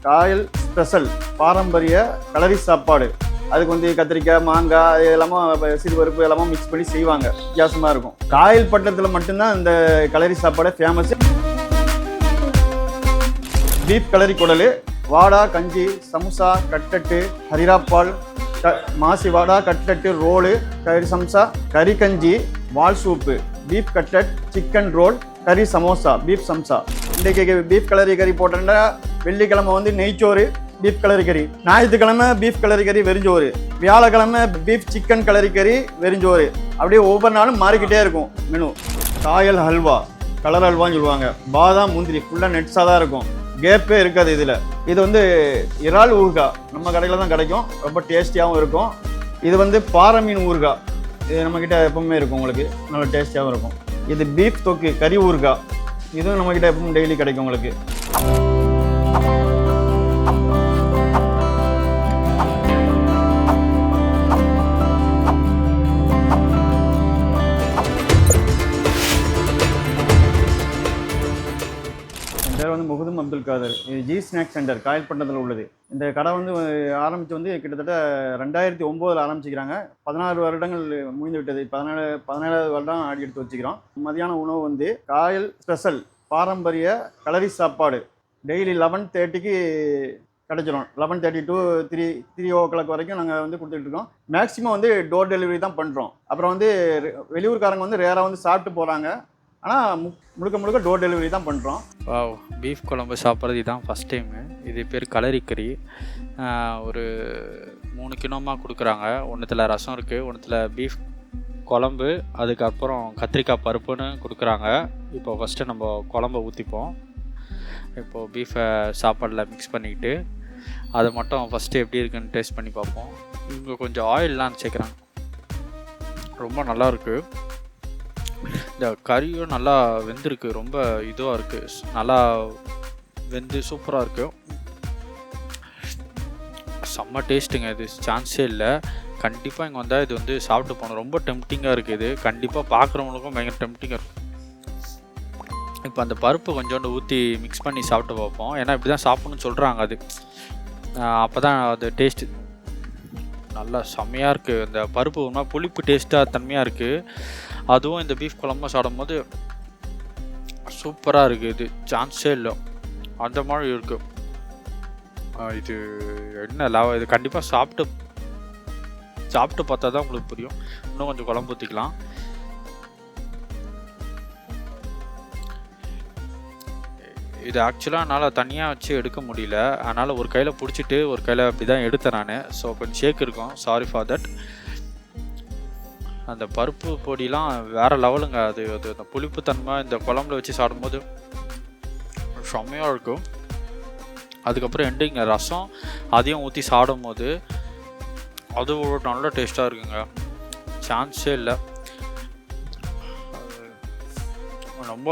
Kayal special பாரம்பரிய கலரி சாப்பாடு. அதுக்கு வந்து கத்திரிக்காய், மாங்காய் எல்லாமே சிறுபருப்பு எல்லாமே மிக்ஸ் பண்ணி செய்வாங்க. வித்தியாசமாக இருக்கும். காயல் பட்டணத்தில் மட்டும்தான் இந்த கலரி சாப்பாடு ஃபேமஸ். பீஃப் கலரி குடல், வாடா, கஞ்சி, சமுசா, கட்லெட்டு, ஹரிராப்பால், மாசி வாடா, கட்லெட்டு, ரோலு, கறி சம்சா, கறி கஞ்சி, வால் soup, beef cutlet, chicken roll, கறி சமோசா, பீஃப் சம்சா. இன்றைக்கு பீஃப் கலரி கறி போட்டோன்னா வெள்ளிக்கிழமை வந்து நெய்ச்சோறு பீஃப் கலரி கறி, ஞாயிற்றுக்கிழமை பீஃப் கலரி கறி வெறிஞ்சோறு, வியாழக்கிழமை பீஃப் சிக்கன் கலரி கறி வெறிஞ்சோறு. அப்படியே ஒவ்வொரு நாளும் மாறிக்கிட்டே இருக்கும் மெனு. காயல் ஹல்வா, கலர் ஹல்வான்னு சொல்லுவாங்க. பாதாம், முந்திரி ஃபுல்லாக நெட்ஸாக தான் இருக்கும். கேப்பே இருக்காது இதில். இது வந்து இறால் ஊறுகாய் நம்ம கடையில் தான் கிடைக்கும். ரொம்ப டேஸ்டியாகவும் இருக்கும். இது வந்து பாறை மீன் ஊறுகாய். இது நம்மக்கிட்ட எப்பவுமே இருக்கும். உங்களுக்கு நல்லா டேஸ்டியாகவும் இருக்கும். இது பீஃப் தொக்கு கறி ஊறுகாய். இதுவும் நம்மக்கிட்ட எப்பவும் டெய்லி கிடைக்கும் உங்களுக்கு. பேர் வந்து முகதும் அப்துல் காதர். இது ஜி ஸ்நாக் சென்டர் காயல்பட்டினத்தில் உள்ளது. இந்த கடை வந்து ஆரம்பித்து வந்து கிட்டத்தட்ட 2009 ஆரம்பிச்சிக்கிறாங்க. 16 வருடங்கள் முடிந்து விட்டது. 17வது வருடம் ஆடி எடுத்து வச்சுக்கிறோம். மதியான உணவு வந்து காயல் ஸ்பெஷல் பாரம்பரிய கலரி சாப்பாடு டெய்லி 11:30க்கு கிடச்சிரும். 11:30 to 3 o'clock வரைக்கும் நாங்கள் வந்து கொடுத்துட்ருக்கோம். மேக்ஸிமம் வந்து டோர் டெலிவரி தான் பண்ணுறோம். அப்புறம் வந்து வெளியூர்காரங்க வந்து ரேராக வந்து சாப்பிட்டு போகிறாங்க. ஆனால் முழுக்க டோர் டெலிவரி தான் பண்ணுறோம். பீஃப் குழம்பு சாப்பிட்றது இதுதான் ஃபஸ்ட் டைமு. இது பேர் கலரி கறி. ஒரு 3 கிலோமாக கொடுக்குறாங்க. ஒன்றுத்தில் ரசம் இருக்குது, ஒன்றுத்தில் பீஃப் குழம்பு, அதுக்கப்புறம் கத்திரிக்காய் பருப்புன்னு கொடுக்குறாங்க. இப்போ ஃபஸ்ட்டு நம்ம குழம்ப ஊற்றிப்போம். இப்போது பீஃபை சாப்பாடில் மிக்ஸ் பண்ணிக்கிட்டு அதை மட்டும் ஃபஸ்ட்டு எப்படி இருக்குன்னு டேஸ்ட் பண்ணி பார்ப்போம். இவங்க கொஞ்சம் ஆயிலெலாம் சேர்க்குறாங்க. ரொம்ப நல்லாயிருக்கு. இந்த கறியும் நல்லா வெந்திருக்கு. ரொம்ப இதுவாக இருக்குது. நல்லா வெந்து சூப்பராக இருக்குது. செம்ம டேஸ்ட்டுங்க. இது சான்ஸே இல்லை. கண்டிப்பாக இங்கே வந்தால் இது வந்து சாப்பிட்டு போகணும். ரொம்ப டெம்ப்டிங்காக இருக்குது. இது கண்டிப்பாக பார்க்குறவங்களுக்கும் பயங்கர டெம்ப்டிங்காக இருக்கும். இப்போ அந்த பருப்பு கொஞ்சோண்டு ஊற்றி மிக்ஸ் பண்ணி சாப்பிட்டு பார்ப்போம். ஏன்னா இப்படி தான் சாப்பிட்ணுன்னு சொல்கிறாங்க. அது அப்போ தான் அது டேஸ்ட்டு நல்லா செம்மையாக இருக்குது. இந்த பருப்பு ஒரு மாதிரி புளிப்பு டேஸ்ட்டாக தன்மையாக இருக்குது. அதுவும் இந்த பீஃப் குழம்பு சாப்பிடும்போது சூப்பராக இருக்குது. இது சான்ஸே இல்லை. அந்த மாதிரி இருக்குது. இது என்ன இது கண்டிப்பாக சாப்பிட்டு பார்த்தா தான் உங்களுக்கு புரியும். இன்னும் கொஞ்சம் குழம்பு ஊற்றிக்கலாம். இது ஆக்சுவலாக என்னால் தனியாக வச்சு எடுக்க முடியல. அதனால் ஒரு கையில் பிடிச்சிட்டு ஒரு கையில் அப்படி தான் எடுத்தேன் நான். ஸோ கொஞ்சம் ஷேக் இருக்கும். Sorry for that. அந்த பருப்பு பொடிலாம் வேறு லெவலுங்க. அது அந்த புளிப்பு தன்மை இந்த குழம்புல வச்சு சாப்பிடும்போது செம்மையாக இருக்கும். அதுக்கப்புறம் எண்டிங்க ரசம் அதையும் ஊற்றி சாப்பிடும்போது அது ஒரு நல்ல டேஸ்ட்டாக இருக்குங்க. சான்ஸே இல்லை. ரொம்ப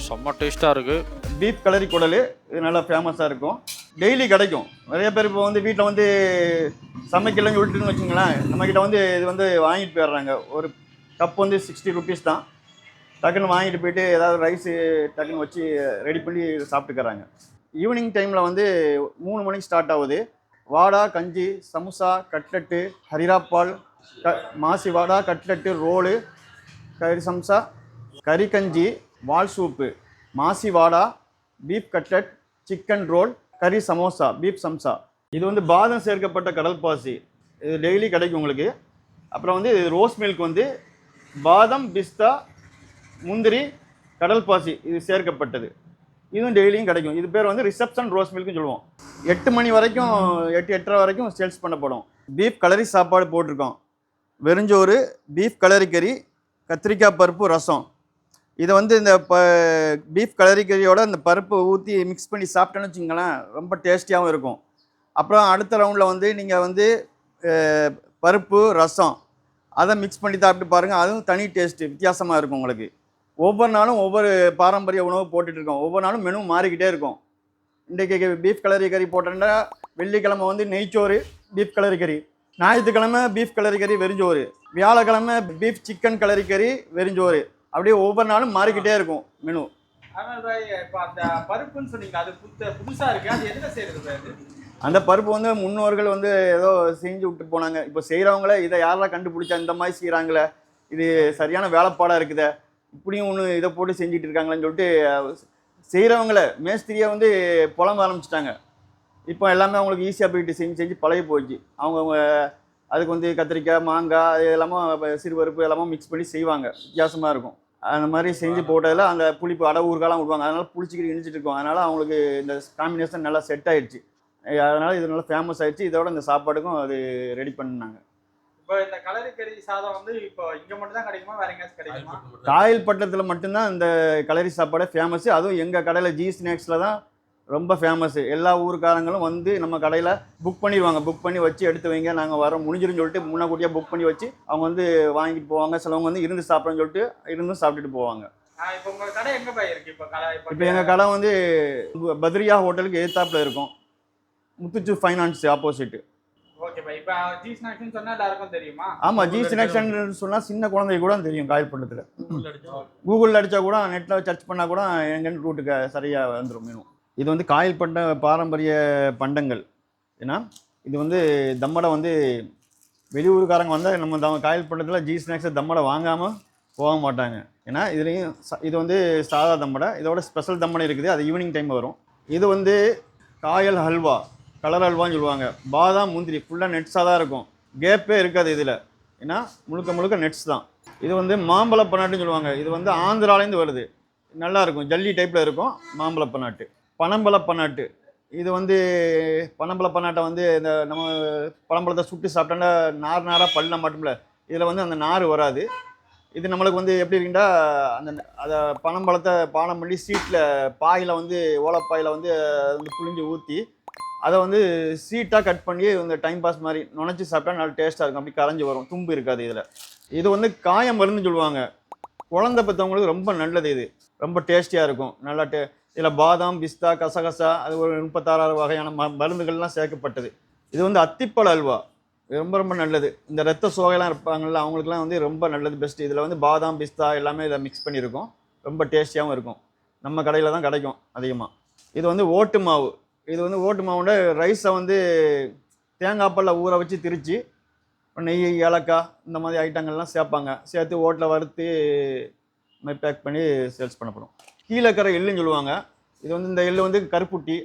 செம்ம டேஸ்ட்டாக இருக்குது. பீஃப் கலரி குடல் இது நல்லா ஃபேமஸாக இருக்கும். டெய்லி கிடைக்கும். நிறைய பேர் இப்போ வந்து வீட்டில் வந்து சமைக்கலன்னு சொல்லிட்டுன்னு வச்சுங்களேன், நம்மக்கிட்ட வந்து இது வந்து வாங்கிட்டு போயிடுறாங்க. ஒரு கப் வந்து 60 rupees தான். டக்குன்னு வாங்கிட்டு போயிட்டு ஏதாவது ரைஸு டக்குன்னு வச்சு ரெடி பண்ணி சாப்பிட்டுக்கிறாங்க. ஈவினிங் டைமில் வந்து 3 மணிக்கு ஸ்டார்ட் ஆகுது. வாடா, கஞ்சி, சமுசா, கட்லெட்டு, ஹரிராப்பால், மாசி வாடா, கட்லெட்டு, ரோலு, கறி சம்சா, கறி கஞ்சி, வால் சூப்பு, மாசி வாடா, பீஃப் கட்லெட், சிக்கன் ரோல், கறி சமோசா, பீஃப் சம்சா. இது வந்து பாதம் சேர்க்கப்பட்ட கடல் பாசி. இது டெய்லி கிடைக்கும் உங்களுக்கு. அப்புறம் வந்து ரோஸ் மில்க் வந்து பாதம், பிஸ்தா, முந்திரி, கடல் பாசி இது சேர்க்கப்பட்டது. இதுவும் டெய்லியும் கிடைக்கும். இது பேர் வந்து ரிசப்ஷன் ரோஸ் மில்க்னு சொல்லுவோம். 8 மணி வரைக்கும் 8-8:30 வரைக்கும் சேல்ஸ் பண்ணப்படும். பீஃப் கலரி சாப்பாடு போட்டிருக்கோம். வெறிஞ்சோறு, பீஃப் கலரி கறி, கத்திரிக்காய் பருப்பு, ரசம். இதை வந்து இந்த பீஃப் கலரி கறியோட இந்த பருப்பு ஊற்றி மிக்ஸ் பண்ணி சாப்பிட்டோன்னு வச்சுங்களேன், ரொம்ப டேஸ்டியாகவும் இருக்கும். அப்புறம் அடுத்த ரவுண்டில் வந்து நீங்கள் வந்து பருப்பு, ரசம் அதை மிக்ஸ் பண்ணி சாப்பிட்டு பாருங்கள். அதுவும் தனி டேஸ்ட்டு வித்தியாசமாக இருக்கும் உங்களுக்கு. ஒவ்வொரு நாளும் ஒவ்வொரு பாரம்பரிய உணவு போட்டுட்ருக்கோம். ஒவ்வொரு நாளும் மெனு மாறிக்கிட்டே இருக்கும். இன்றைக்கு பீஃப் கலரி கறி போட்டோன்னா வெள்ளிக்கிழமை வந்து நெய்ச்சோறு பீஃப் கலரி கறி, ஞாயிற்றுக்கிழமை பீஃப் கலரி கறி வெறிஞ்சோறு, வியாழக்கிழமை பீஃப் சிக்கன் கலரி கறி வெறிஞ்சோறு. அப்படியே ஒவ்வொரு நாளும் மாறிக்கிட்டே இருக்கும் மெனு. ஆனால் பாய் இப்போ அந்த பருப்புன்னு சொன்னீங்க, அது புதுசாக இருக்குது. அது எதில் செய்கிறது பாய் அது? அந்த பருப்பு வந்து முன்னோர்கள் வந்து ஏதோ செஞ்சு விட்டு போனாங்க. இப்போ செய்கிறவங்களே இதை யாரெல்லாம் கண்டுபிடிச்சா இந்த மாதிரி செய்கிறாங்களே, இது சரியான வேலைப்பாடாக இருக்குதே, இப்படியும் ஒன்று இதை போட்டு செஞ்சுட்டு இருக்காங்களேன்னு சொல்லிட்டு செய்கிறவங்கள மேஸ்திரியை வந்து புலம்ப ஆரம்பிச்சிட்டாங்க. இப்போ எல்லாமே அவங்களுக்கு ஈஸியாக போயிட்டு செஞ்சு செஞ்சு பழகி போச்சு. அவங்கவுங்க அதுக்கு வந்து கத்திரிக்காய், மாங்காய் அது எல்லாமே சிறுபருப்பு எல்லாமே மிக்ஸ் பண்ணி செய்வாங்க. வித்தியாசமாக இருக்கும். அந்த மாதிரி செஞ்சு போட்டதில் அந்த புளிப்பு அடை ஊறுகாலாம் விடுவாங்க. அதனால் புளிச்சிக்கிட்டு இனிச்சிட்டு இருக்கும். அதனால் அவங்களுக்கு இந்த காம்பினேஷன் நல்லா செட் ஆயிடுச்சு. அதனால் இது நல்லா ஃபேமஸ் ஆயிடுச்சு. இதோட இந்த சாப்பாடுக்கும் அது ரெடி பண்ணாங்க. இப்போ இந்த கலரிக்கறி சாதம் வந்து இப்போ இங்கே மட்டும் தான் கிடைக்குமா, வேற எங்கேயாச்சும் கிடைக்குமா? காயல்பட்டணத்தில் மட்டும்தான் இந்த கலரி சாப்பாடே ஃபேமஸ். அதுவும் எங்கள் கடையில் ஜி ஸ்நாக்ஸில் தான் ரொம்ப ஃபேமஸ். எல்லா ஊருக்காரங்களும் வந்து நம்ம கடையில் புக் பண்ணிடுவாங்க. புக் பண்ணி வச்சு எடுத்து வைங்க, நாங்கள் வரோம் முடிஞ்சிருன்னு சொல்லிட்டு முன்னக்கூட்டியாக புக் பண்ணி வச்சு அவங்க வந்து வாங்கிட்டு போவாங்க. சிலவங்க வந்து இருந்து சாப்பிட்றேன்னு சொல்லிட்டு இருந்தும் சாப்பிட்டுட்டு போவாங்க. இப்போ உங்கள் கடை எங்கே போய் இருக்கு? இப்போ எங்கள் கடை வந்து பத்ரியா ஹோட்டலுக்கு எதிர்த்தாப்புல இருக்கும். முத்துச்சு ஃபைனான்ஸ் ஆப்போசிட். Okay bye. இப்போ ஜி ஸ்நாக்ஸ்னு சொன்னால் எல்லாருக்கும் தெரியுமா? ஆமாம், ஜி ஸ்நாக்ஸ்ன்னு சொன்னால் சின்ன குழந்தைக்கு கூட தெரியும். காயல்பட்டத்தில் கூகுளில் அடித்தா கூட, நெட்டில் சர்ச் பண்ணால் கூட எங்கள் ரூட்டுக்கு சரியாக வந்துடும் மீனும். இது வந்து காயல்பட்ட பாரம்பரிய பண்டங்கள். ஏன்னா இது வந்து தம்மடை வந்து வெளியூருக்காரங்க வந்தால் நம்ம காயல்பட்டத்தில் ஜி ஸ்நாக்ஸை தம்மடை வாங்காமல் போக மாட்டாங்க. ஏன்னா இதுலேயும் இது வந்து சாதா தம்மடை, இதோட ஸ்பெஷல் தம்மடை இருக்குது. அது ஈவினிங் டைம் வரும். இது வந்து காயல் ஹல்வா, கலர் ஹல்வான்னு சொல்லுவாங்க. பாதாம் முந்திரி ஃபுல்லாக நெட்ஸாக தான் இருக்கும். கேப்பே இருக்காது இதில். ஏன்னா முழுக்க முழுக்க நெட்ஸ் தான். இது வந்து மாம்பழ பன்னாட்டுன்னு சொல்லுவாங்க. இது வந்து ஆந்திராலேருந்து வருது. நல்லாயிருக்கும், ஜல்லி டைப்பில் இருக்கும். மாம்பழ பன்னாட்டு, பனம்பழ பன்னாட்டு. இது வந்து பனம்பழ பன்னாட்டை வந்து இந்த நம்ம பனம்பழத்தை சுட்டு சாப்பிட்டோன்னா நார் நாராக பல்ல மட்டும்ல, இதில் வந்து அந்த நார் வராது. இது நம்மளுக்கு வந்து எப்படி இருக்குன்னா, அதை பனம்பழத்தை பானம் பண்ணி சீட்டில் பாயில் வந்து ஓலைப்பாயில் வந்து புளிஞ்சு ஊற்றி அதை வந்து சீட்டாக கட் பண்ணி இந்த டைம் பாஸ் மாதிரி நுணைச்சி சாப்பிட்டா நல்லா டேஸ்ட்டாக இருக்கும். அப்படி கரைஞ்சி வரும், தும்பு இருக்காது இதில். இது வந்து காய மருந்துன்னு சொல்லுவாங்க. குழந்தை பெற்றவங்களுக்கு ரொம்ப நல்லது. இது ரொம்ப டேஸ்டியாக இருக்கும். நல்லா இதில் பாதாம், பிஸ்தா, கசகசா, அது ஒரு 36 வகையான மருந்துகள்லாம் சேர்க்கப்பட்டது. இது வந்து அத்திப்பழ அல்வா, ரொம்ப ரொம்ப நல்லது. இந்த ரத்த சோகைலாம் இருப்பாங்கள்ல, அவங்களுக்குலாம் வந்து ரொம்ப நல்லது, பெஸ்ட்டு. இதில் வந்து பாதாம், பிஸ்தா எல்லாமே இதில் மிக்ஸ் பண்ணியிருக்கோம். ரொம்ப டேஸ்டியாகவும் இருக்கும். நம்ம கடையில் தான் கிடைக்கும் அதிகமாக. இது வந்து ஓட்டு மாவு. இது வந்து ஓட்டு மாவோட ரைஸை வந்து தேங்காய் பாலில் ஊற வச்சு திரித்து நெய், ஏலக்காய் இந்த மாதிரி ஐட்டங்கள்லாம் சேர்ப்பாங்க. சேர்த்து ஓட்டில் வறுத்து பேக் பண்ணி சேல்ஸ் பண்ணப்படும். கீழக்கரை எள்ளுன்னு சொல்லுவாங்க. இது வந்து இந்த எள்ளு வந்து கருப்புட்டி,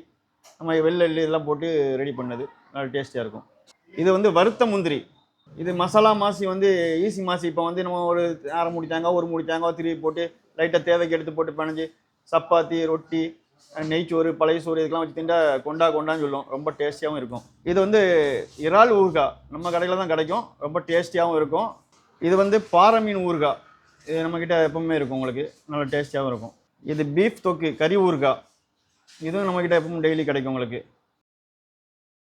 நம்ம வெள்ளை எள்ளு இதெல்லாம் போட்டு ரெடி பண்ணது. நல்லா டேஸ்டியாக இருக்கும். இது வந்து வறுத்த முந்திரி. இது மசாலா மாசி வந்து ஈஸி மாசி. இப்போ வந்து நம்ம ஒரு அரை மூடி தேங்காய், ஒரு மூடி தேங்காய் திருவி போட்டு லைட்டாக தேவைக்கு எடுத்து போட்டு பிணைஞ்சி சப்பாத்தி, ரொட்டி, நெய்ச்சோறு, பழைய சோறு இதுக்கெல்லாம் வச்சு திண்டா கொண்டான்னு சொல்லுவோம். ரொம்ப டேஸ்டியாகவும் இருக்கும். இது வந்து இறால் ஊறுகாய், நம்ம கடையில் தான் கிடைக்கும். ரொம்ப டேஸ்டியாகவும் இருக்கும். இது வந்து பாறை மீன் ஊறுகாய். இது நம்மக்கிட்ட எப்பவுமே இருக்கும், உங்களுக்கு நல்லா டேஸ்டியாகவும் இருக்கும். இது பீஃப் தொக்கு, கறி ஊறுகாய். இதுவும் நம்மக்கிட்ட எப்பவும் டெய்லி கிடைக்கும் உங்களுக்கு.